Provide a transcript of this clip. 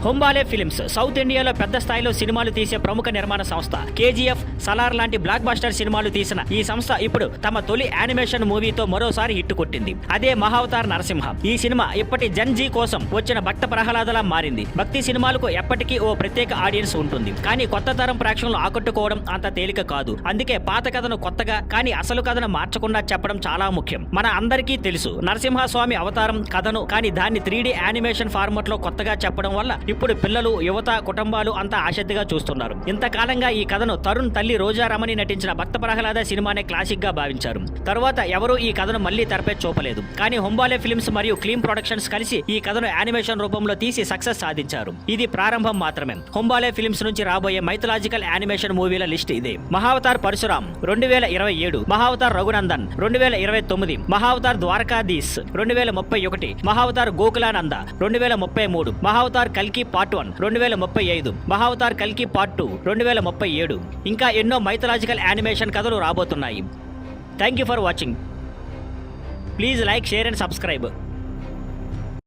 Hombale films south ఇండియాలో పెద్ద స్థాయిలో సినిమాలు తీసే ప్రముఖ నిర్మాణ సంస్థ. కేజీఎఫ్, సలార్ లాంటి బ్లాక్ బస్టర్ సినిమాలు తీసిన ఈ సంస్థ ఇప్పుడు తమ తొలి యానిమేషన్ మూవీతో మరోసారి హిట్ కొట్టింది. అదే మహావతార్ నరసింహ. ఈ సినిమా ఇప్పటి జన్ జీ కోసం వచ్చిన భక్త ప్రహ్లాదలా మారింది. భక్తి సినిమాలకు ఎప్పటికీ ఓ ప్రత్యేక ఆడియన్స్ ఉంటుంది, కానీ కొత్త తరం ప్రేక్షకులను ఆకట్టుకోవడం అంత తేలిక కాదు. అందుకే పాత కథను కొత్తగా కానీ అసలు కథను మార్చకుండా చెప్పడం చాలా ముఖ్యం. మన అందరికీ తెలుసు నరసింహస్వామి అవతారం కథను, కానీ దాన్ని 3D యానిమేషన్ ఫార్మాట్ లో కొత్తగా చెప్పడం వల్ల ఇప్పుడు పిల్లలు, యువత, కుటుంబాలు అంతా ఆసక్తిగా చూస్తున్నారు. ఇంతకాలంగా ఈ కథను తరుణ్ తల్లి రోజా రమణి నటించిన భక్త ప్రహ్లాద సినిమానే క్లాసిక్ గా భావించారు. తరువాత ఎవరూ ఈ కథను మళ్లీ తెరపై చూపలేదు. కానీ హొంబాలే ఫిల్మ్స్ మరియు క్లీమ్ ప్రొడక్షన్స్ కలిసి ఈ కథను యానిమేషన్ రూపంలో తీసి సక్సెస్ సాధించారు. ఇది ప్రారంభం మాత్రమే. హొంబాలే ఫిల్మ్స్ నుంచి రాబోయే మైథలాజికల్ యానిమేషన్ మూవీల లిస్ట్ ఇదే. మహావతార్ పరశురాం 2027, మహావతార్ రఘునందన్ 2029, మహావతార్ ద్వారకాధీశ్ 2031, మహావతార్ గోకులానంద 2033, మహావతార్ కల్కి పార్ట్ 1 2035, మహావతార్ కల్కి పార్ట్ 2 2037. ఇంకా ఎన్నో మైథలాజికల్ యానిమేషన్ కథలు రాబోతున్నాయి. Thank you for watching. Please like, share and subscribe.